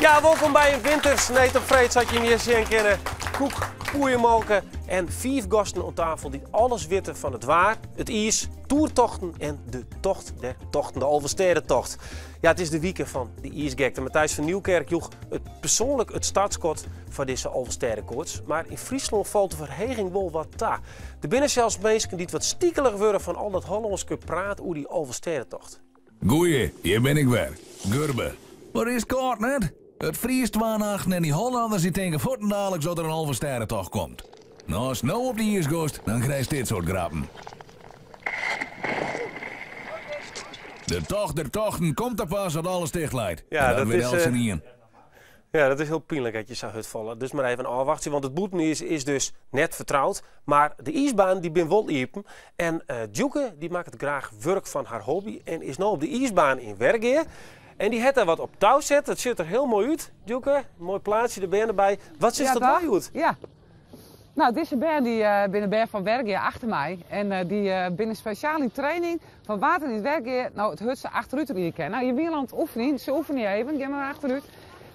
Ja, welkom bij een winters. Nee, op vreed zat je hier zien kennen. Koek, koeienmalken en 5 gasten op tafel die alles weten van het waar, het ijs, toertochten en de tocht der tochten, de Alversterentocht. Ja, het is de weekend van de ijsgekte. Matthijs van Nieuwkerk joeg persoonlijk het startschot van deze Alversterenkoorts. Maar in Friesland valt de verheging wel wat ta. Er binnen zelfs mensen die het wat stiekelig worden van al dat Hollandse praat over die Alversterentocht. Goeie, hier ben ik weer. Gurbe. Wat is kort net? Het vriest waanacht en die Hollanders die tegen voeten dadelijk zodat er een Alversterentocht komt. Nou, als nou op die ijsgost, dan krijg je dit soort grappen. De tocht der tochten komt er pas als alles dicht leidt. Ja, dat is Ja, dat is heel pijnlijk dat je zou uitvallen. Dus maar even afwachten, want het boeten is dus net vertrouwd. Maar de ijsbaan die ben wel iepen. En Djoeke die maakt het graag werk van haar hobby en is nu op de ijsbaan in Wergeer. En die heeft er wat op touw zet. Het ziet er heel mooi uit, Djoeke. Mooi plaatsje, er ben je erbij. Wat ziet dat mooi uit? Ja. Nou, deze band die binnen Berg van Wergeer achter mij. En die binnen speciaal in training van water in het Wergeer. Nou, het hut ze achteruit rijden. Nou, je wil aan het oefenen, ze oefenen even, ga maar achteruit.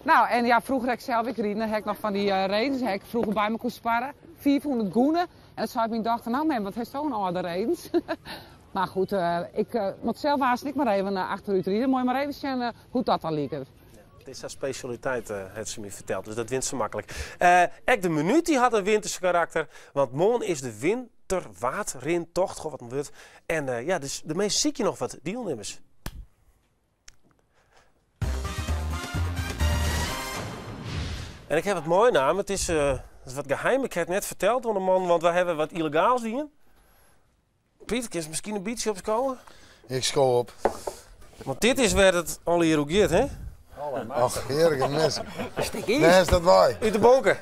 Nou, en ja, vroeger heb ik zelf rijden. Dan heb ik nog van die redens, heb ik vroeger bij me kon sparren. 400 goenen. En dan zei ik mijn dochter, nou man, wat heeft zo'n oude redens? Maar goed, ik moet zelf haast maar even achteruit rijden. Moet je maar even zien hoe dat dan liep. Het is haar specialiteit, heeft ze me verteld, dus dat wint ze makkelijk. Ook de minuut die had een winterse karakter, want morgen is de winterwaterrintocht, goh wat een woord. En ja, dus de meeste zie je nog wat deelnemers. En ik heb het mooi naam, het is wat geheim, ik heb het net verteld van de man, want we hebben wat illegaals dingen. Piet, kun je misschien een beetje opskomen? Ik school op. Want dit is waar het al hier ook gaat, hè? Ach, heerlijke mensen. Een stukje Nee, is dat waar? Uit de bonken.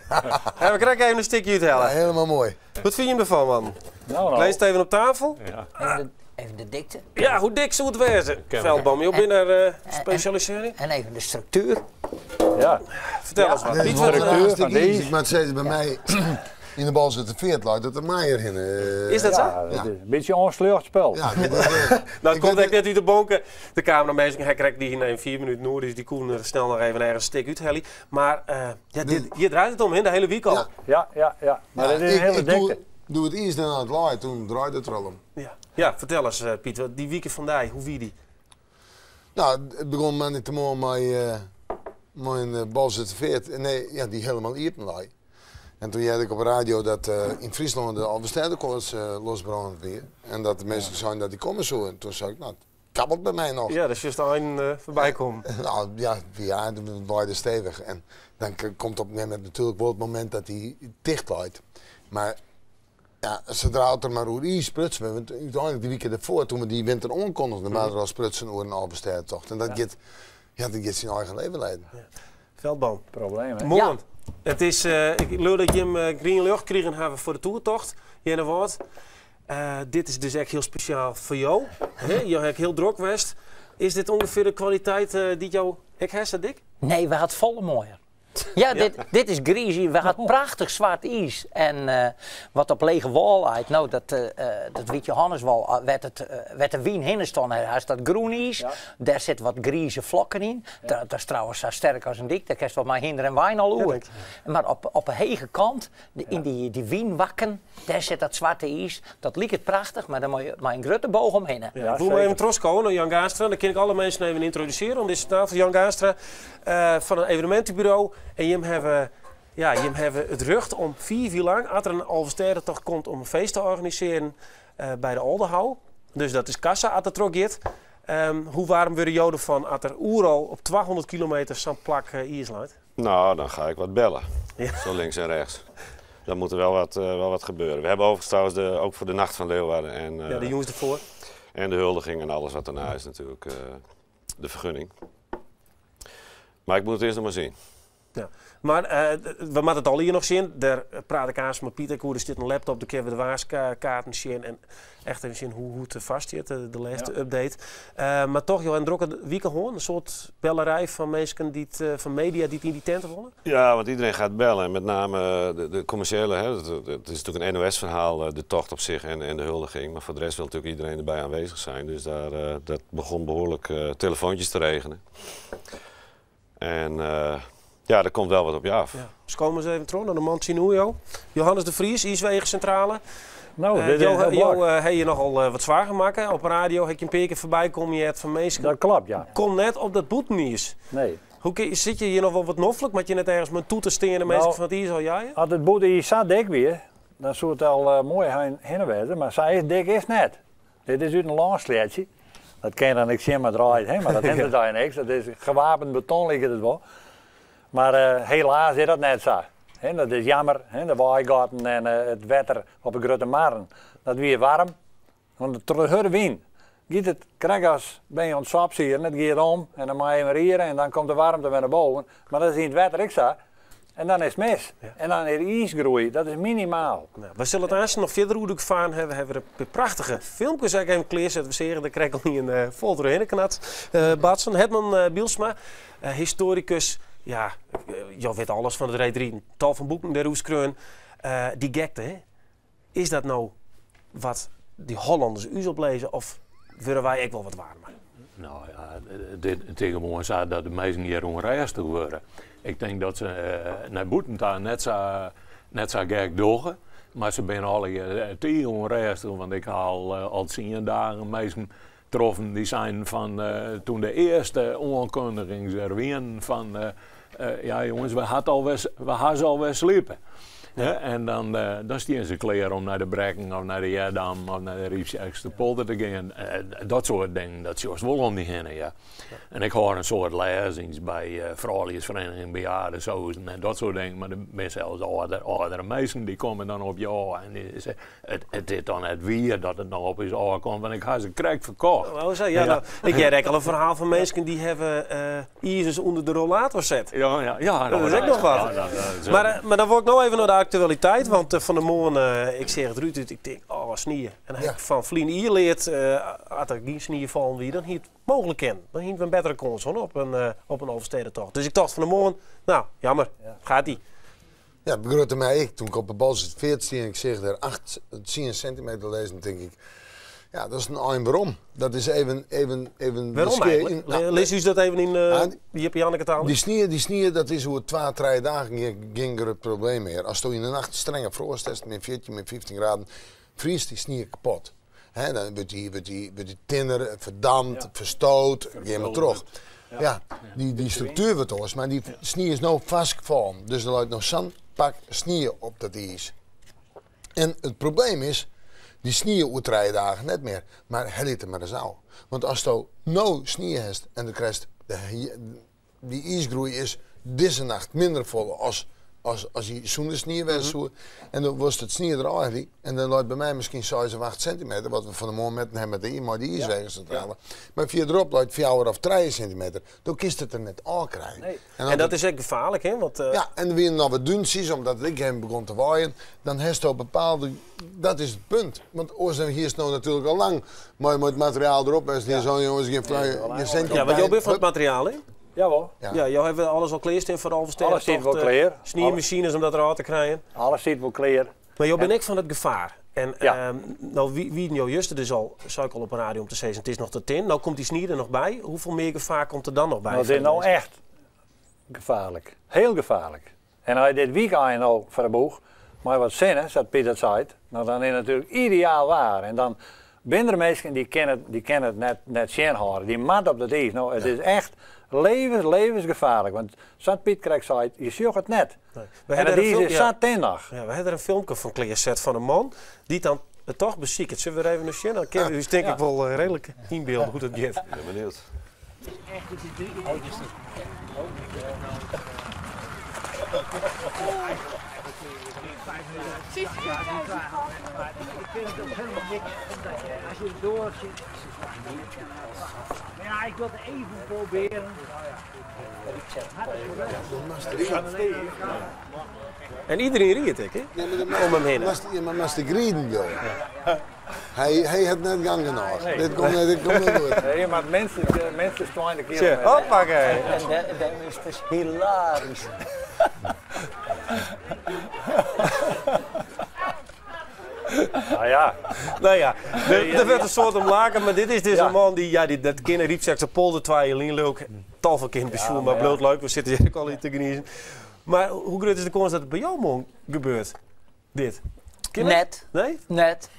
En we krijgen even een stukje uit Ja, halen. helemaal mooi. Wat vind je ervan, man? Nou. Lees het even op tafel. Ja. Even de dikte. Ja, hoe dik zou het wezen? Veldboom, je binnen specialisering. En even de structuur. Ja. Vertel eens wat. Dit is Piet, wel wat- een hartstikke van deze. easy, maar het zei ze bij mij in de bal zit de veert luidt dat de maaier in. Is dat zo? Ja, dat is een beetje een onsleurd spel. Ja, dat Nou, het komt weet echt net uit de bonken. De camerameester, hij krijgt die in 4 minuten noord, dus die koen er snel nog even ergens een stik uit heli. Maar ja, hier draait het om, hè, de hele week al. Ja. Ja. Maar dat is een hele ik dikte. doe het eerst dan aan het laai, toen draaide het er al om. Ja, vertel eens, Piet, die weekend van die, hoe wie die? Nou, het begon maar niet te mooi mijn bal zit de veert. Nee, ja, die helemaal iepen laai. En toen had ik op de radio dat in Friesland de Alversterenkoorts losbrandend weer. En dat de mensen zeiden dat die komen zo. En toen zei ik, nou, het kabbelt bij mij nog. Ja, dat is juist al een voorbij komen. Nou ja, dan waaide stevig. En dan komt op een gegeven moment natuurlijk wel het moment dat hij dicht laait. Maar ja, zodra het er maar hoe die sprutsen, want uiteindelijk die weekend ervoor, toen we die winter onkondigden, waren er al sprutsen over een Alversterentocht. En dat gaat zijn eigen leven leiden. Ja. Veldboom. Probleem, hè? Morgen. Het is, ik leer dat je hem green lucht kregen hebben voor de toertocht. Jenne woord. Dit is dus echt heel speciaal voor jou. Je hebt heel druk geweest. Is dit ongeveer de kwaliteit die jou hebt, Dick? Nee, we hadden volle mooier. Ja, dit is greasy. We hadden prachtig zwart ijs. En wat op lege wal uit. Nou, dat weet Johannes wel. Werd de wien hinnen staan. Hij staat groen ijs. Ja. Daar zit wat grieze vlokken in. Ja. Dat is trouwens zo sterk als een dik. Daar kan je wat maar hinder en wijn al oer. Maar op een hege kant, in die wienwakken, daar zit dat zwarte ijs. Dat liep het prachtig, maar dan moet je maar een grote boog omheen. Ja, ik wil maar even terugkomen naar Jan Gaastra. Dan kan ik alle mensen even introduceren. Want dit is tafel Jan Gaastra van een evenementenbureau. En je hebben het recht om 4 uur lang, als er een Alversterentocht komt, om een feest te organiseren bij de Oldehouw. Dus dat is kassa, als het trok gaat. Hoe warm worden joden van als er oeral op 200 kilometer zo'n plak ijs laat? Nou, dan ga ik wat bellen. Ja. Zo links en rechts. Dan moet er wel wat gebeuren. We hebben overigens trouwens ook voor de Nacht van Leeuwarden en, Ja, de jongens ervoor. en de huldiging en alles wat daarna is natuurlijk de vergunning. Maar ik moet het eerst nog maar zien. Ja. Maar we moeten het al hier nog zien. Daar praat ik aan met Pieter. Hoe er zit een laptop, dan kunnen we de waaskaarten zien. En echt even zien hoe het vast zit, de laatste update. Maar toch, Johan Drokke, weekend gewoon een soort bellerij van mensen van media die in die tenten wonen? Ja, want iedereen gaat bellen. En met name de commerciële. Hè, het is natuurlijk een NOS-verhaal, de tocht op zich en de huldiging. Maar voor de rest wil natuurlijk iedereen erbij aanwezig zijn. Dus dat begon behoorlijk telefoontjes te regenen. En Ja, er komt wel wat op je af. Ja. Dus komen we eens even terug naar de man Chinoejo. Johannes de Vries, Iswegencentrale. Nou, dit is heel leuk. Heb je nogal wat zwaar gemaakt. Op radio heb je een paar keer voorbij komen. Je hebt van mensen. Dat klopt, ja. Kom net op dat boetennieuws. Nee. Zit je hier nog wel wat noffelijk? Maar je net ergens met toe te stenen en mensen Nou, van het hier al jij? Als het boete hier zat dik weer, dan zou het al mooi heen wezen. Maar zij is dik is net. Dit is uit een langsleertje. Dat kan je dan niks zien maar draait, hè? Maar dat heeft daar niks. Dat is gewapend beton ligt het wel. Maar helaas is dat net zo. He, dat is jammer. He, de waaigaten en het wetter op een grote maren. Dat weer warm. Want het terug wind. Giet het krijg ben je aan het sapsieren, het gaat om en dan mag je weer hier en dan komt de warmte weer naar boven. Maar dat is in het wetter ik zo. En dan is het mis. Ja. En dan is ijsgroei, dat is minimaal. Nou, we zullen het aanstaan nog verder hoe varen hebben. We hebben een prachtige filmpjes even klaarzetten. We zeggen de krijg al niet een vol doorheen knat. Batsen, Herman Bielsma, historicus. Ja, je weet alles van het rijden. Tal van boeken, de Roeskreun. Die gekte, hè? Is dat nou wat die Hollanders u oplezen of willen wij ook wel wat warmer? Nou ja, tegenwoordig zei dat de meesten hier onreistig worden. Ik denk dat ze naar Boetentaal net zo gek dogen. Maar ze zijn alle tegen onreistig, want ik haal al 10 dagen meesten getroffen die zijn van toen de eerste onkondiging er weer van ja jongens, we hadden alweer sliepen. Ja, en dan stien ze klaar om naar de Brekken of naar de Jerdam of naar de Riepsjekste polder te gaan. Dat soort dingen, dat is wel om die heen. Ja. En ik hoor een soort lezings bij vrouwelijksvereniging, bejaarden, zo en dat soort dingen. Maar er zijn zelfs oudere mensen die komen dan op jou en die zeggen, het is dan het weer dat het nog op is aankomt, want ik heb ze krijg verkocht. Nou, ik heb al een verhaal van mensen die hebben ISIS onder de rollator zet. Ja, dat is ook nog wat. Maar dan word ik nou even naar de actualiteit, want van de morgen, ik zeg het Ruud, ik denk, oh, snieën. En dan heb ik van Vlien hier leert, als er geen snieën vallen wie, dan hier het mogelijk ken. Dan hier een betere kans op een Overstedentocht. Dus ik dacht van de morgen, nou, jammer, gaat-ie. Ja, het begroette mij toen ik op de bal zit 14 en ik zeg er 10 centimeter lezen, denk ik. Ja, dat is een eind waarom. Dat is even waarom eigenlijk? Lees u dat even in Janneke taal? Die sneeuw, dat is hoe het 2-3 dagen ging er het probleem meer. Als je in de nacht strenge frost hebt, met 14, met 15 graden, vriest die sneeuw kapot. He, dan wordt die tinner, verdampt, verstoot, ga maar terug. Ja, die structuur wordt anders, maar die sneeuw is nou vastgevallen. Dus er loopt nog zo'n pak sneeuw op dat is. En het probleem is, die sneeuw uit 3 dagen net meer, maar het er maar eens aan. Want als je nou sneeuw hebt en dan krijgt die ijsgroei is deze nacht minder vol als die zonder sneeuw was. En dan was het sneeuw er eigenlijk. En dan loopt bij mij misschien 6 of 8 centimeter, wat we van de moment hebben met die ijswegencentrale. Ja. Maar via erop loopt 4 of 3 centimeter. Dan kiest het er net al krijgen. Nee. En dat is echt gevaarlijk, hè? Want, ja, en weer nog wat dun is, omdat ik hem begon te waaien, dan heeft hij bepaalde. Dat is het punt. Want hier is nou natuurlijk al lang. Maar met het materiaal erop is die zo jongens geen cent. Ja, want jij bent van het materiaal, hè? Jawel. Ja, jou hebben alles al klaar voor de Alversteden. Alles zit wel klaar. Sneeuwmachines om dat eruit te krijgen. Alles zit wel klaar. Maar jou bent ik van het gevaar. En nou, wie jou juist dus al suikel op een radio om te zeggen, het is nog te 10. Nou komt die sneeuw er nog bij. Hoeveel meer gevaar komt er dan nog bij? Nou, dat is nou echt gevaarlijk. Heel gevaarlijk. En als je dit weekend nou voor de boeg, maar wat zinnen, zoals Pieter zei, nou, dan is het natuurlijk ideaal waar. En dan zijn er mensen die kennen het net zien houden. Die mat op dat is. Nou, het is echt levensgevaarlijk. Want zoals Piet krijgt zei, je ziet het net. Nee. En dat is zat nog. Ja, we hebben er een filmpje van gezet van een man die dan het toch beziekt. Zullen we er even naar zien? Dan kunnen we denk ik wel redelijk inbeelden hoe dat gaat. Ik ben benieuwd. Ik vind het ook helemaal niks, omdat als je door zit, maar ja, ik wil het even proberen. En iedereen riet ik, hè? Om hem heen. Maar als de grieden wil. Hij had net gang genoeg. Nee. Dit komt niet goed. Nee, maar mensen staan de keer. Hoppakee. En dat is dus hilarisch. Nou ja, Ja. Nou ja, er werd een soort omlaken, maar dit is dus een man die dat kind Riepzegse polder 2 in leuk. Tal van kind pensioen, maar bloot leuk. We zitten hier ook al te geniezen. Maar hoe groot is de kans dat het bij jou man gebeurt? Dit? Net. Nee? Net.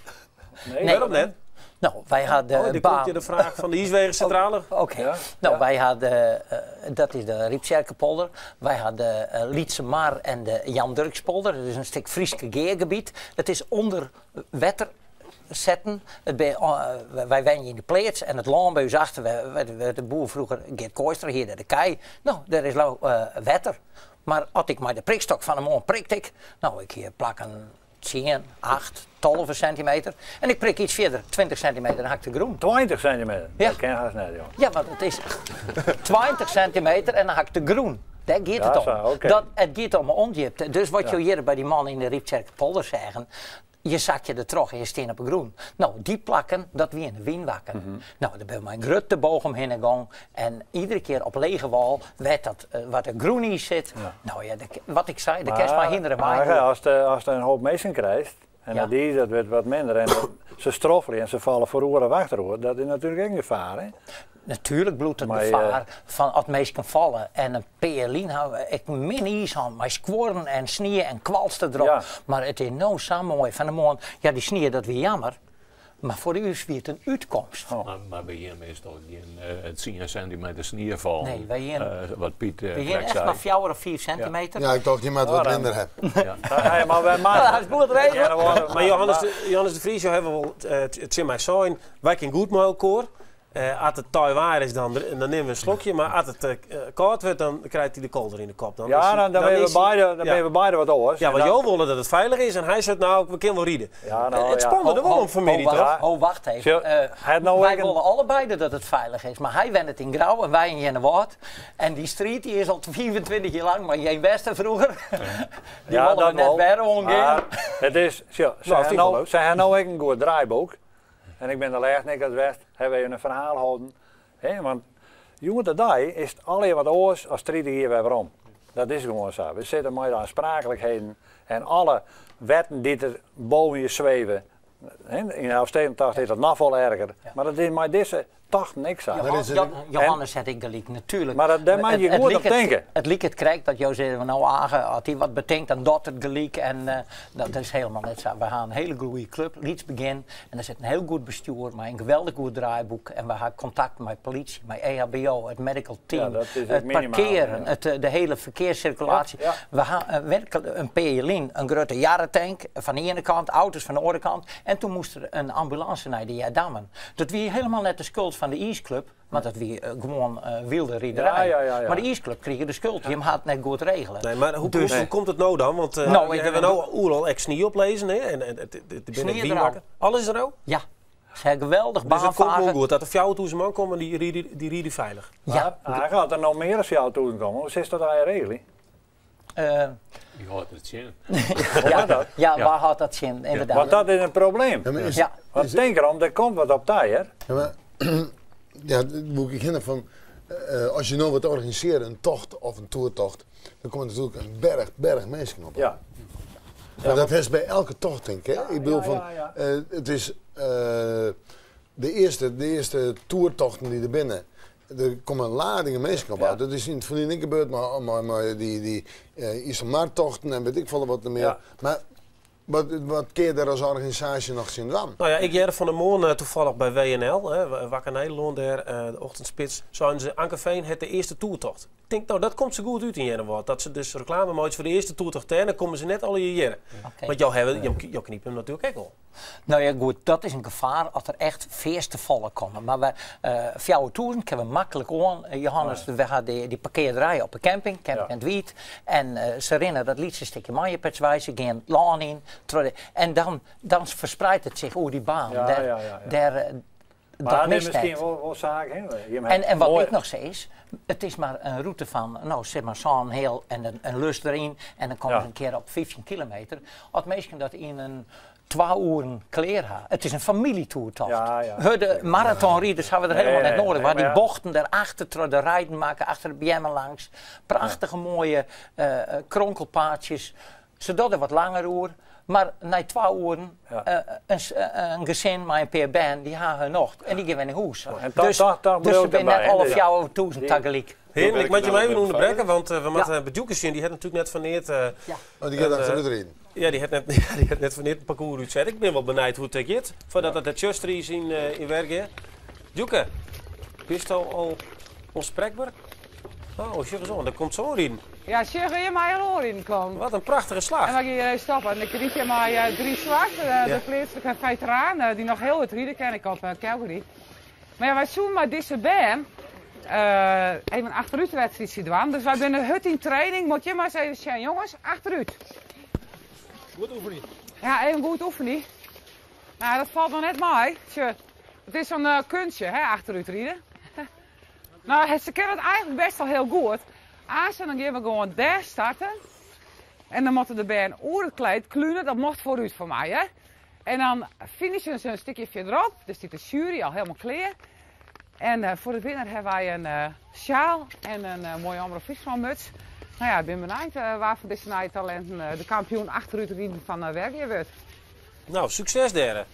Nee. Waarom net? Nou, wij hadden Die komt je de vraag van de Iswegencentrale. Oké. Ja. Nou, wij hadden, dat is de Riepzerkenpolder. Wij hadden Lietse Mar en de Jan Dirkspolder. Dat is een stuk Frieske geergebied. Dat is onder wetter zetten. Wij wijnen in de pleets en het land bij ons achter. De boer vroeger, Geert Kooister, hier de kei. Nou, daar is wetter. Maar als ik maar de prikstok van de man prikte ik. Nou, ik hier plak een 10, 8, 12 centimeter. En ik prik iets verder, 20 centimeter, dan hak ik de groen. 20 centimeter? Ja. Dat ken je net, joh. Ja, want het is 20 centimeter en dan hak ik de groen. Daar gaat het om. Zo, okay. Het gaat om een ondiepte. Dus wat je hier bij die man in de Riepzerkenpolder zeggen, je zak je er terug en je staat op een groen. Nou, die plakken, dat wie in de wind wakken. Nou, daar ben mijn grote boog omheen gegaan. En iedere keer op lege wal werd dat wat er groen in zit. Ja. Nou ja, wat ik zei, de kerst maar hinderen mij. Maar als je een hoop mensen krijgt, en dat wordt wat minder, en ze stroffelen en ze vallen voor oren of achteroor, dat is natuurlijk ook een gevaar, hè? Natuurlijk bloedt het gevaar van als mensen kan vallen en een peerlien houden. Ik min iets aan, maar squoren en snieën en kwalsten erop. Ja. Maar het is nou zo mooi van de man. Ja, die snieën dat weer jammer. Maar voor u is het een uitkomst. Oh. Maar bij hier meestal het 10 centimeter snieëval. Nee, wij hier, wat Piet echt maar 4 of 5 centimeter. Ja, ik dacht je maar wat minder hebt. Ja, maar wij maken. Dat is goed regelen. Maar Johannes de Vries, hebben we wel het in mij zijn. Wij kunnen goed met elkaar. Als het taai waar is, dan nemen we een slokje. Maar als het koud wordt, dan krijgt hij de kolder in de kop. Dan ben we beide wat oors. Ja, want jou wilde dat het veilig is en hij zegt nou, we kunnen wel rieden. Ja, nou, het spannende wel een familie toch? Wacht even. Wij willen allebei dat het veilig is. Maar hij went het in grauw en wij in Jennewaard. En die street die is al 24 jaar lang, maar geen Westen vroeger. Die willen we net weer omgaan. Het is, ze hebben nou ook een goed draaiboek. En ik ben de laatste niks uit West, hebben we een verhaal gehouden. Want jongen, de dag is het alleen wat oors als 30 jaar weer waarom. Dat is gewoon zo. We zitten met aansprakelijkheden en alle wetten die er boven je zweven. In de Elfstedentocht is dat nog veel erger. Ja. Maar dat is met deze tocht niks aan. Johannes had ik gelijk, natuurlijk. Maar daar mag je goed op denken. Het liek het krijgt dat jou zeggen, nou Agen, als hij wat bedenkt, dan doet het gelijk. En dat is helemaal net zo. We gaan een hele goede club, Leeds begin. En er zit een heel goed bestuur, maar een geweldig goed draaiboek. En we hebben contact met politie, met EHBO, het medical team, het parkeren, de hele verkeerscirculatie. Ja. We hebben een PLN, een grote jarentank van de ene kant, auto's van de andere kant. En toen moest er een ambulance naar de Jadammen. Dat was helemaal net de schuld van de East Club, want dat was gewoon wilde riederij. Ja. Maar de East Club kreeg de schuld, je had het net goed regelen. Nee, maar hoe komt het nou dan? Want we hebben nou oeral ex-snie oplezen en de alles is er ook? Ja. Ze hebben geweldig baanvagen. Dus het komt wel goed dat er 4.000 man komen die rieden veilig. Ja. Hij gaat er nog meer dan 4.000 komen. Hoe is dat aan je regeling? Je had het zien. Waar had dat zin, inderdaad. Want dat is een probleem. Want denk erom, er komt wat op tijd, hè? Ja, dat moet ik beginnen van, als je nou wat organiseert, een tocht of een toertocht, dan komt er natuurlijk een berg mensen op. Ja. Maar dat is bij elke tocht, denk ik. Hè? Ik bedoel het is de eerste toertochten die er binnen. Er komen een lading mensen op uit. Dat is in het verleden niet gebeurd, maar die Isomar-tochten en weet ik veel wat er meer. Ja. Maar wat kun je daar als organisatie nog zien dan? Nou ja, ik jaren van de morgen toevallig bij WNL, Wakker Nederland, de ochtendspits, zijn ze Ankerveen het de eerste toertocht. Ik denk, nou dat komt zo goed uit in Jennewaard. Dat ze dus reclame maken voor de eerste toertocht en dan komen ze net alle jaren. Okay. Want jou knipt hem natuurlijk ook wel. Nou ja, goed, dat is een gevaar als er echt feesten vallen komen. Maar bij jouw toeren kunnen we makkelijk aan. Johannes, we hadden die parkeerderij op een camping en het Wiet. En ze rennen dat liedje stukje maaierpetswijs, ze gaan het laan in. En dan verspreidt het zich over die baan. Maar dat is misschien wel zaken. En wat ik nog zeg is, het is maar een route van, nou zeg maar zo'n heel en een lus erin. En dan komt het een keer op 15 kilometer. Als mensen dat in een 2 uur kleren. Het is een familietoertocht. De marathonrieders hebben we er helemaal net nodig. Waar die bochten daarachter, de rijden maken, achter de BM langs. Prachtige mooie kronkelpaadjes. Ze doden wat langer uur. Maar na 2 uren, Ja. een gezin met een paar band, die gaan hun nog. En die gaan in huis. En Dus ze zijn net alle 4.000 tegelijk. Heerlijk, moet je mij even onderbreken, want we moeten bezoekers zien. Die had natuurlijk net van neer. Oh, die gaat achteruit erin. Ja, die had net van het parcours uitzet. Ik ben wel benieuwd hoe het gaat. Voordat het de Chester is in Wergen. Joeke, wist je al spreekbaar? Oh, zeg eens aan, daar komt zo in. Ja, zeg je maar een oor in komen. Wat een prachtige slag. En dan ga je stappen. En ik riep je maar 3 zwart, de plaatselijke veteraan, die nog heel wat rieden ken ik op Calgary. Maar ja, wij zoeken maar deze band. Even achteruit wedstrijd gedaan. Dus wij zijn hut in training. Moet je maar eens even zeggen, jongens, achteruit. Goed oefening. Ja, even goed oefening. Nou, dat valt nog net mee. Tje, het is zo'n kunstje, hè, achteruit rieden. Nou, ze kennen het eigenlijk best wel heel goed. Als dan gaan we gewoon daar starten. En dan moeten de band over het kleed klunen. Dat mocht vooruit voor mij, hè. En dan finishen ze een stukje verderop. Dus die de jury al helemaal klaar. En voor de winnaar hebben wij een sjaal en een mooie Omroep Friesland muts. Nou ja, ik ben benieuwd waarvoor deze talenten de kampioen achteruit rieden van Wergen wordt. Nou, succes daar.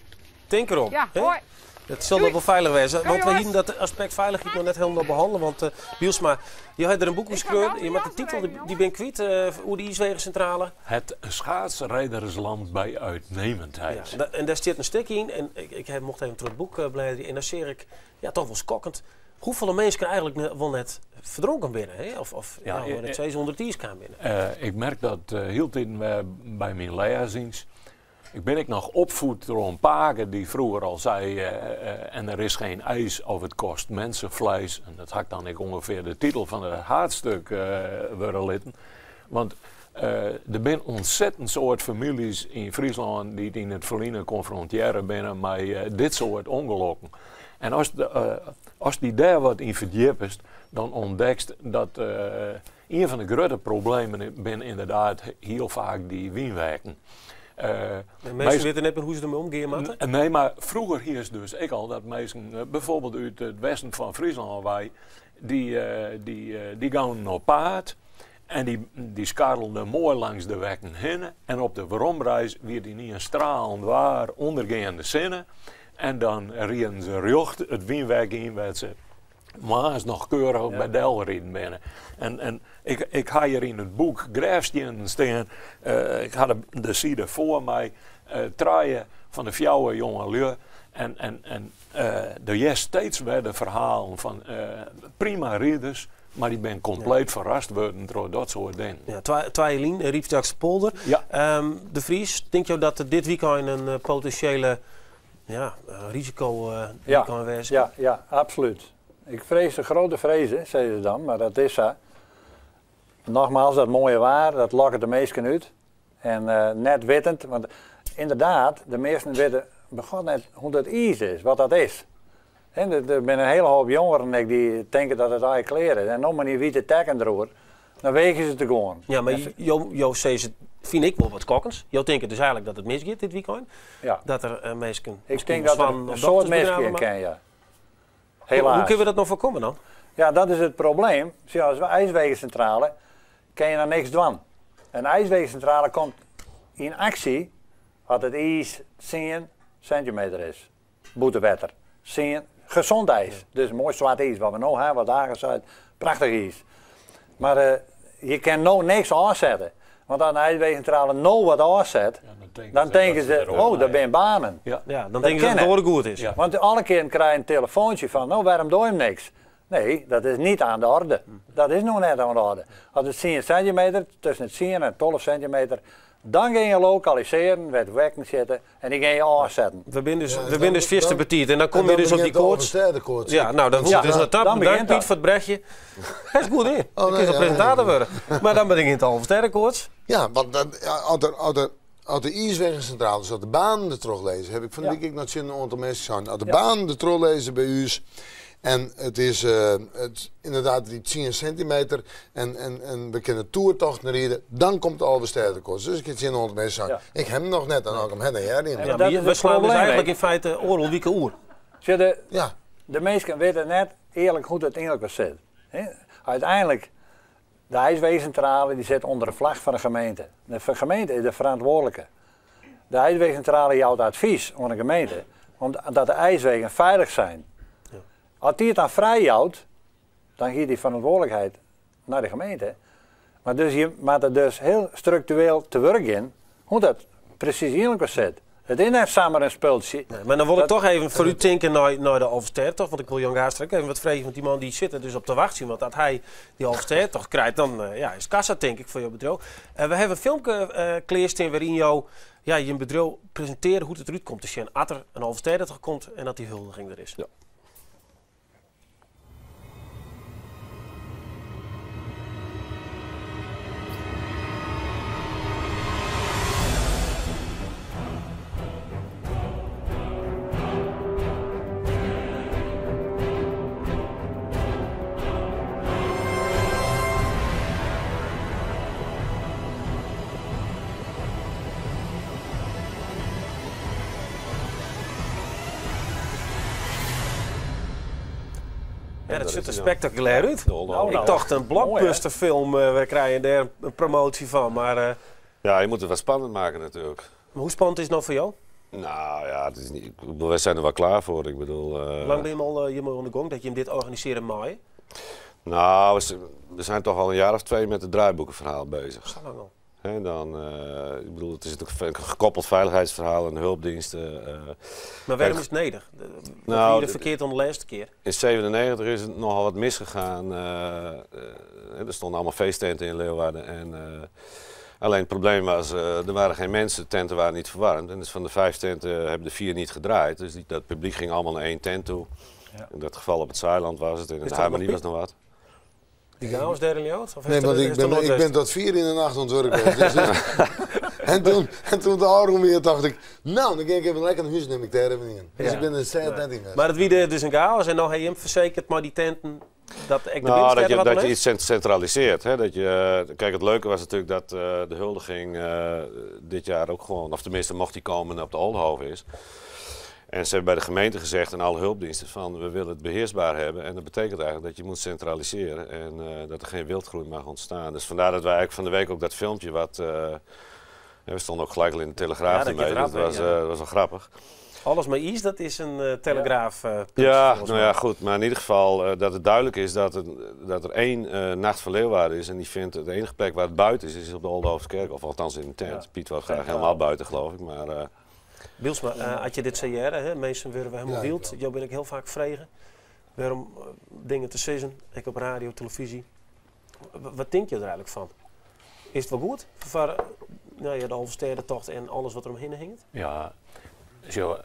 Denk erop. Ja, hè? hoi. Het zal wel veilig wezen. Doei, Want we jongens. hier dat aspect veiligheid nog net helemaal behandelen. Want Bielsma, je hebt er een boek geschreven. Je maakt de titel, die ben ik kwijt. Hoe die Iswegencentrale. Het schaatsrijdersland bij uitnemendheid. Ja, en daar zit een stukje in. En ik mocht even terug het boek bladeren. En dan zie ik, ja, toch wel schokkend. Hoeveel mensen eigenlijk wel net verdronken binnen? Hè? Of net 200 tiers kan binnen. Ik merk dat heel tijd bij mijn lezings. Ik ben nog opvoed door een pager die vroeger al zei, en er is geen ijs of het kost mensenvlees. En dat had dan ongeveer de titel van het haatstuk worden litten. Want er zijn ontzettend soort families in Friesland die in het verliezen confronteren binnen met dit soort ongelukken. En als die daar wat in verdiept, dan ontdekt dat een van de grote problemen ben inderdaad heel vaak die wienwerken. Mensen weten net meer hoe ze ermee omgaan moeten? Nee, maar vroeger hier is dus ik al dat mensen, bijvoorbeeld uit het westen van Friesland, die gaan op paard en die skarrelden mooi langs de wekken heen. En op de weeromreis weer die niet een stralend waar ondergaande zinnen. En dan reden ze recht het wienwerk in waar ze maar nog keurig bij Delriden binnen. En ik ga hier in het boek Graafstenen staan. Ik had de side voor mij. Traaien van de fjouwe jonge lui. En er is steeds weer de verhalen van prima ridders. Maar die ben compleet verrast worden door dat soort dingen. Ja, Twailien, Riefstakse polder. Ja. De Vries, denk je dat dit weekend een potentiële risico kan wezen? Ja, absoluut. Ik vrees de grote vrezen, zeiden ze dan, maar dat is zo. Nogmaals, dat mooie waar, dat lokt de meesten uit. En net wetend, want inderdaad, de meesten weten begon net hoe dat ijs is, wat dat is. En er zijn een hele hoop jongeren die denken dat het eigenlijk kleren is. En nog maar niet witte tekken erover, dan wegen ze het gewoon. Ja, maar jou zegt het, vind ik wel wat kokkens. Jou denkt dus eigenlijk dat het misgaat dit weekend? Ja. Dat er mensen... Ik denk dat er een soort mensen ken, ja. Helaas. Hoe kunnen we dat nog voorkomen dan? Ja, dat is het probleem. Zoals de ijswegencentrale kan je naar niks doen. Een ijswegencentrale komt in actie als het ijs 10 centimeter is. Boetewetter. 10 gezond ijs. Dus mooi zwart ijs wat we nu hebben, wat dagen zijn. Prachtig ijs. Maar je kan nou niks aanzetten. Want als een ijswegencentrale nou wat aanzet, dan denken ze, dat zijn banen. Ja, dan denken ze dat het horen goed is. Ja. Want alle keer krijg je een telefoontje van, nou waarom doe je hem niks? Nee, dat is niet aan de orde. Dat is nog net aan de orde. Als het 10 centimeter, tussen het 10 en 12 centimeter, dan ga je lokaliseren, met wekken zitten en die ga je aanzetten. We zijn dus vierste betiet en dan kom je dus op die koorts. Ja, nou dan hoeft dus dat bedankt Piet voor het brechtje. Dat is goed hè, dan kun je presentator worden. Maar dan begint het halve Ja, want als de ijswegencentrale, als de banen er teruglezen, heb ik van de week nog een aantal mensen gezien. Als de banen er teruglezen bij u en het is inderdaad die 10 centimeter en we kunnen toertochten rijden, dan komt de Alversterrenkoorts. Dus ik heb een aantal mensen gezien. Ik heb hem nog net en ook hem het jaar in. Ja, maar we slaan dus eigenlijk in feite oorlog wieke oer. De mensen weten net eerlijk hoe het eigenlijk zit. Uiteindelijk De ijswegencentrale die zit onder de vlag van de gemeente. De gemeente is de verantwoordelijke. De ijswegencentrale houdt advies aan de gemeente omdat de ijswegen veilig zijn. Ja. Als die het dan vrij houdt, dan gaat die verantwoordelijkheid naar de gemeente. Maar dus je maakt er dus heel structureel te werk in hoe dat precies eerlijk zit. Het is net samen een spultje. Nee, maar dan wil ik toch even voor u denken naar de Alverster, toch? Want ik wil Jan Gaarster even wat vragen, want die man die zit er dus op te wachten. Want als hij die Alverster toch krijgt, dan is kassa denk ik voor jouw bedrijf. We hebben een filmpje kleersteen waarin je bedrijf presenteren hoe het eruit komt te zien. Als er een Alverster er komt en dat die huldiging er is. Ja. Ja, dat ziet er spectaculair uit. Ik dacht een blockbusterfilm, we krijgen daar een promotie van. Maar, ja, je moet het wat spannend maken natuurlijk. Maar hoe spannend is het nou voor jou? Nou ja, het is niet, wij zijn er wel klaar voor. Ik bedoel, hoe lang ben je al hiermee aan de gang dat je hem dit organiseren mag? Nou, we zijn toch al een jaar of 2 met het draaiboekenverhaal bezig. Zo lang al. En dan, ik bedoel, het is natuurlijk een gekoppeld veiligheidsverhaal en hulpdiensten. Maar waarom is het nodig? Nou, de verkeerd dan de laatste keer? In 1997 is het nogal wat misgegaan. Er stonden allemaal feesttenten in Leeuwarden. En, alleen het probleem was, er waren geen mensen, de tenten waren niet verwarmd. En dus van de 5 tenten hebben de 4 niet gedraaid. Dus dat publiek ging allemaal naar 1 tent toe. Ja. In dat geval op het Zeiland was het, in het Harmonie was nog wat. Die gaan was daar in jou? Nee, want ik ben tot 4 in de nacht aan het werken. En toen de oude weer dacht ik, nou, dan ga ik even lekker een huis neem ik daar even in. Dus ik ben er steeds net in. Maar het wie dus een chaos en dan heb je hem verzekerd, maar die tenten, dat ik dat je iets centraliseert. Hè? Kijk, het leuke was natuurlijk dat de huldiging dit jaar ook gewoon, of tenminste mocht die komen op de Oldhoven is. En ze hebben bij de gemeente gezegd en alle hulpdiensten van we willen het beheersbaar hebben. En dat betekent eigenlijk dat je moet centraliseren en dat er geen wildgroei mag ontstaan. Dus vandaar dat wij eigenlijk van de week ook dat filmpje wat... we stonden ook gelijk al in de Telegraaf ermee, dat was wel grappig. Alles maar iets, dat is een Telegraaf. Ja, nou ja, goed. Maar in ieder geval dat het duidelijk is dat er 1 nacht van Leeuwarden is. En die vindt de enige plek waar het buiten is op de Oldhoofskerk. Of althans in een tent. Ja. Piet wil graag helemaal buiten, geloof ik. Maar... Bielsma, had je dit CR, mensen worden we helemaal wild. Jou ben ik heel vaak vregen. Waarom dingen te zeggen, ik op radio, televisie. Wat denk je er eigenlijk van? Is het wel goed? Voor de Alversterrentocht en alles wat er omheen hangt? Ja, zo,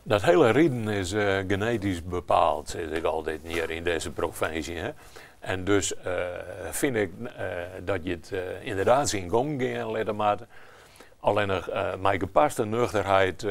dat hele rieden is genetisch bepaald, zeg ik altijd hier in deze provincie. Hè? En dus vind ik dat je het inderdaad zien gang gaan laten maken. Alleen nog mijn gepaste nuchterheid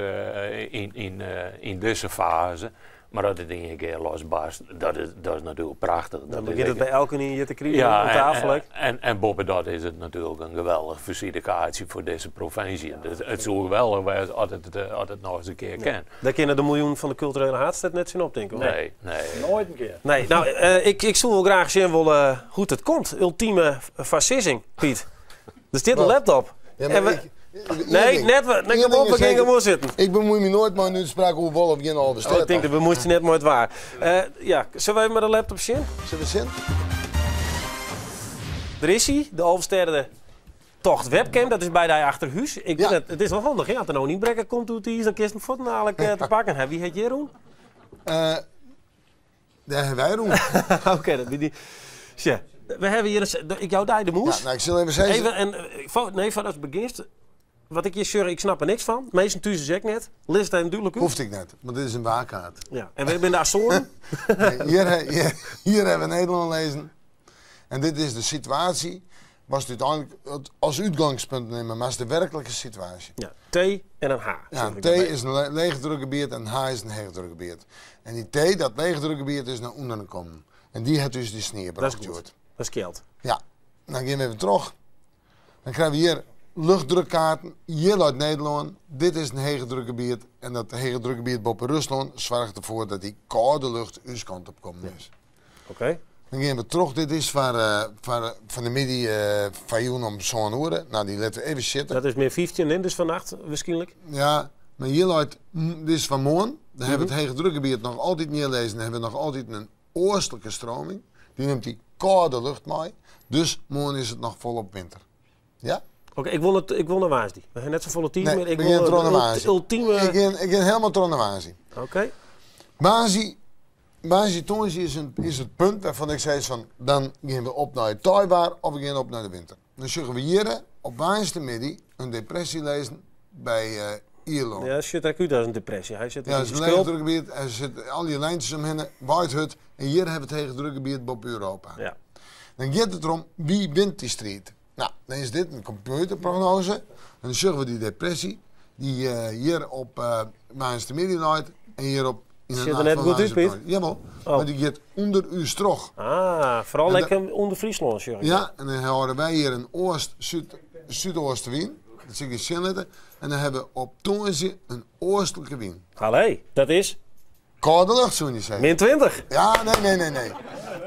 in deze fase, maar dat het in een keer losbarst, dat is natuurlijk prachtig. Dan begint het bij elke in te kriegen op tafel. En boven dat is het natuurlijk een geweldige visitatie voor deze provincie. Het zou geweldig zijn als het nog eens een keer kan. Daar kunnen de miljoen van de culturele haatstad net zien opdenken. Nee. Nooit een keer. Nee, nou, ik zou wel graag zien hoe het komt. Ultieme fascising, Piet. Dus dit een laptop. Ja, maar nee, net we gingen zitten. Ik bemoei me nooit maar nu sprake over Wolf geen Alverster. Ik denk dat we moesten net maar het waar. Zullen we even met de laptop zien? Zullen we zien? Er is hij, de Alverster tocht webcam, dat is bij die achterhuis. Het is wel handig, ja. Als er nou niet brekken komt, doet hij dan kist een foto dadelijk te pakken. Wie heet Jeroen? Daar hebben wij Roen. Oké, dat die. Ja. We hebben hier, ik jou daar de moes. Ja, nou, ik zal even zeggen. Voordat het begint, wat ik hier zeg, ik snap er niks van. Meestal thuis zeg ik net. List hem duidelijk uit. Hoeft ik net, want dit is een waarkaart. Ja. En we hebben de Azoren. Hier hebben we Nederland lezen. En dit is de situatie. Was het uiteindelijk als uitgangspunt nemen, maar is de werkelijke situatie. Ja, T en een H. Ja, T is een leegdrukgebied en H is een heegdrukgebied. En die T, dat leegdrukgebied, is naar onderen komen. En die heeft dus die sneeuwbracht. Dat is goed. Dat is geld. Ja, dan gaan we even terug. Dan krijgen we hier luchtdrukkaarten, hier uit Nederland. Dit is een heegdrukgebied. En dat heegdrukgebied boven Rusland zorgt ervoor dat die koude lucht uw kant op komt. Oké. Dan gaan we terug. Dit is van de middag van Joen om zo'n uur. Nou, die laten we even zitten. Dat is meer 15 in, dus vannacht waarschijnlijk. Ja, maar hier luidt, dit is van morgen. Dan hebben we het hege drukgebied nog altijd neerlezen. Dan hebben we nog altijd een oostelijke stroming. Die neemt die koude lucht mee. Dus morgen is het nog volop winter. Ja? Oké, ik wil naar Waasdi. We hebben net zo volle team, Nee, maar ik we gaan wil naar Waasdi. ultieme... Ik ga helemaal terug naar Waasdi. Oké. Waasdi Tonsi is het punt waarvan ik zei van, dan gaan we op naar het tijbaar of we gaan op naar de winter. Dan zullen we hier op Waasdemiddag een depressie lezen bij Ierland. Ja, shit, dat is een depressie. Hij zit in Ja, zijn het is een schulp. drukgebied. Er zitten al die lijntjes omheen, Whitehut. En hier hebben we het hege drukgebied boven Europa. Ja. Dan gaat het erom, wie wint die strijd? Nou, dan is dit een computerprognose. En dan zullen we die depressie, die hier op Waasdemiddag leidt en hier op... Ziet er net goed uit, Piet? Jawel, Oh. maar die gaat onder uw strog. Ah, vooral En lekker onder Friesland, Jurgen. Ja, en dan houden wij hier een zuidoostenwind. Dat zie je zitten. En dan hebben we op Tonsi een oostelijke wind. Allee, dat is Koude lucht, zou je zeggen. min 20. Ja, nee.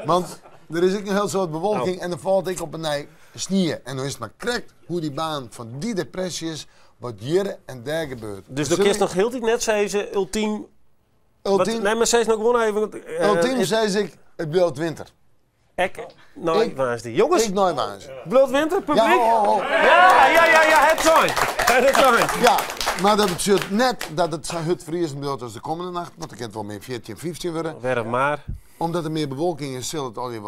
Want er is ook een heel soort bewolking en dan valt ik op een nij sneeuw. En dan is het maar correct hoe die baan van die depressie is, wat hier en daar gebeurt. Dus dan kun je nog heel tijd net zeggen, ultiem... Ultiem, Nee, maar zeg nog gewoon even... ultiem zei ik, het beeld winter. Ik nooit Waasdi. Jongens, Ik nooit waans. bloot winter, publiek? Ja, ho. Ja, het zijn. Ja, maar dat betekent net dat het zo het vriezen beeld als de komende nacht. Want ik kan het wel meer 14, 15 worden. Werk maar. Omdat er meer bewolking is, zal het alweer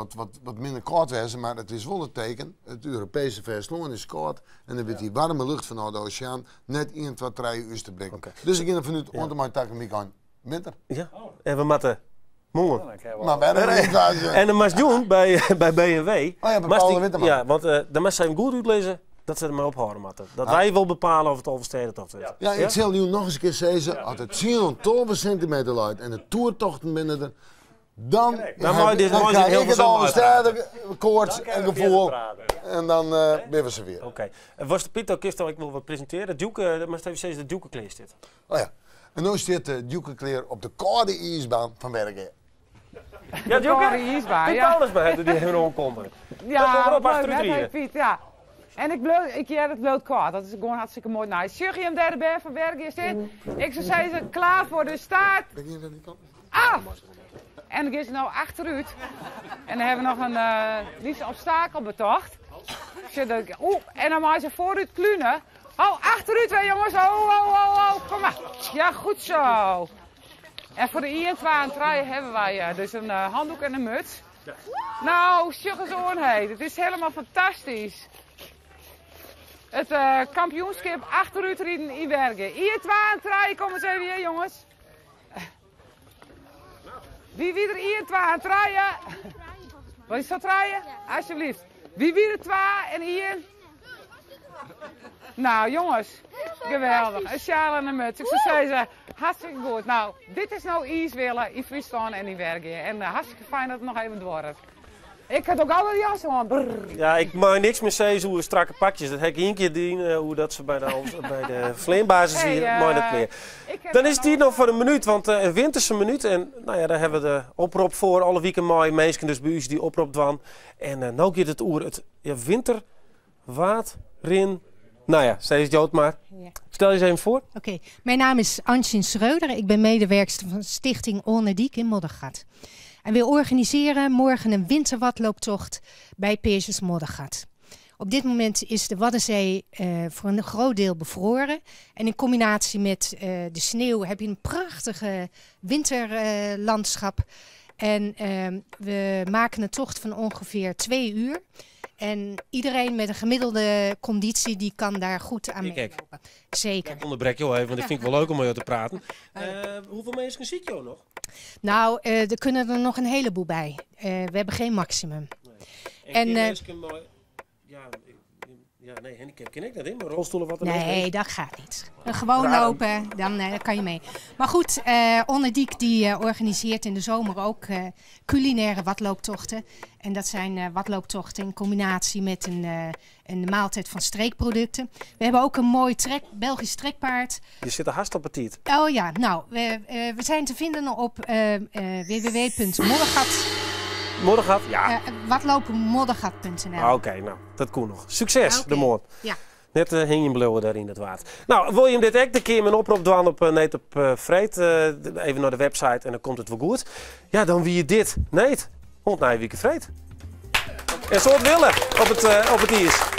wat minder koud wezen. Maar het is wel het teken. Het Europese Versloon is koud. En dan wordt die warme lucht vanuit de oceaan net 1, 2, 3 uur te breken. Oké. Dus ik ga er vanuit onder mijn takken aan winter. Ja, en we moeten morgen. Maar verder niet waar ze. En de mas doen bij BMW. Oh ja, bepaalde Witteman. Ja, want de mas zijn goed uitlezen dat ze er maar ophouden moeten. Dat wij wel bepalen of het oversteden of het. Ja, ik zal nu nog eens een keer zeggen. Als het 12 centimeter luidt en de toertochten binnen er. Dan mag je dit mooi krijg heel ik het veel al uitpraten. koorts en gevoel. En dan ben we ze weer. Oké. Was de Pieter Kistel, ik wil wat presenteren. Duke, maar even zeggen, de Duke kleest dit. Oh ja. En nu staat de Duke op de koude ijsbaan van Bergen. Ja, Koude ijsbaan, Piet ja. Paulus bij die hebben nog komen. Ja, erop leuk, achteruit net, rijden. Piet, ja. En ik ja, het bloot kwaad. Dat is gewoon hartstikke mooi. Nice. Sjugje hem derde berg van Bergen zit. Ik zou zeggen, klaar voor de start. Ben je van die kant? Af! En dan is het nou achteruit. En dan hebben we nog een liefst obstakelbetocht. En dan maar ze vooruit klunen. Oh, achteruit weer jongens. Oh. Kom maar. Ja, goed zo. En voor de 1, 2 en 3 hebben wij dus een handdoek en een muts. Nou, sjugge zo'n heet. Het is helemaal fantastisch. Het kampioenschap achteruit rijden in Bergen. 1, 2 en 3, kom eens even hier jongens. Wie wie er 1, 2 en 3? Wil je zo draaien? Alsjeblieft. Wie wie er 2 en 1? Nou jongens, geweldig. Een sjaal en een muts. Ik zou zeggen, hartstikke goed. Nou, dit is nou ijswillen in Friesland en in Bergen. En hartstikke fijn dat het nog even door is. Ik had ook alle jas aan. Brrr. Ja, ik mag niks meer zeggen hoe strakke pakjes. Dat heb ik één keer gezien, hoe dat ze bij de Vleenbasis hier mooi dat weer. Dan is het hier nog voor een minuut, want een winterse minuut. En nou ja, daar hebben we de oproep voor. Alle weekend mooi mensen dus bij u die oproep doen. En nou gaat het oer het winter, waad, rin. Nou ja, steeds Jood maar. Ja. Stel je eens even voor. Oké, mijn naam is Antje Schreuder. Ik ben medewerkster van Stichting Onediek in Moddergat. En we organiseren morgen een winterwadlooptocht bij Peersjes Moddergat. Op dit moment is de Waddenzee voor een groot deel bevroren. En in combinatie met de sneeuw heb je een prachtige winterlandschap. En we maken een tocht van ongeveer 2 uur. En iedereen met een gemiddelde conditie die kan daar goed aan meelopen. Zeker. Ik onderbrek je wel even, want ik vind het wel leuk om met jou te praten. Hoeveel mensen zie je jou nog? Nou, er kunnen er nog een heleboel bij. We hebben geen maximum. En mensen mooi... Nee, handicap ken ik dat in, maar rolstoelen wat dan ook. Nee, dat gaat niet. Gewoon lopen, dan kan je mee. Maar goed, Onediek die organiseert in de zomer ook culinaire watlooptochten. En dat zijn watlooptochten in combinatie met een maaltijd van streekproducten. We hebben ook een mooi Belgisch trekpaard. Je zit er haast op het tiet. Oh ja, nou, we zijn te vinden op www.moddergat. Moddergat? Ja. Watlopenmoddergat.nl. Oké, nou, dat kon nog. Succes, Oké. de moord. Ja. Net hing je blauwe daar in het water. Nou, wil je hem dit ook? Dan kun je mijn oproep doen op Neet op Vreed. Even naar de website en dan komt het wel goed. Ja, dan wie je dit. Neet. Hond naar je Vreed. En zo het willen op het ijs.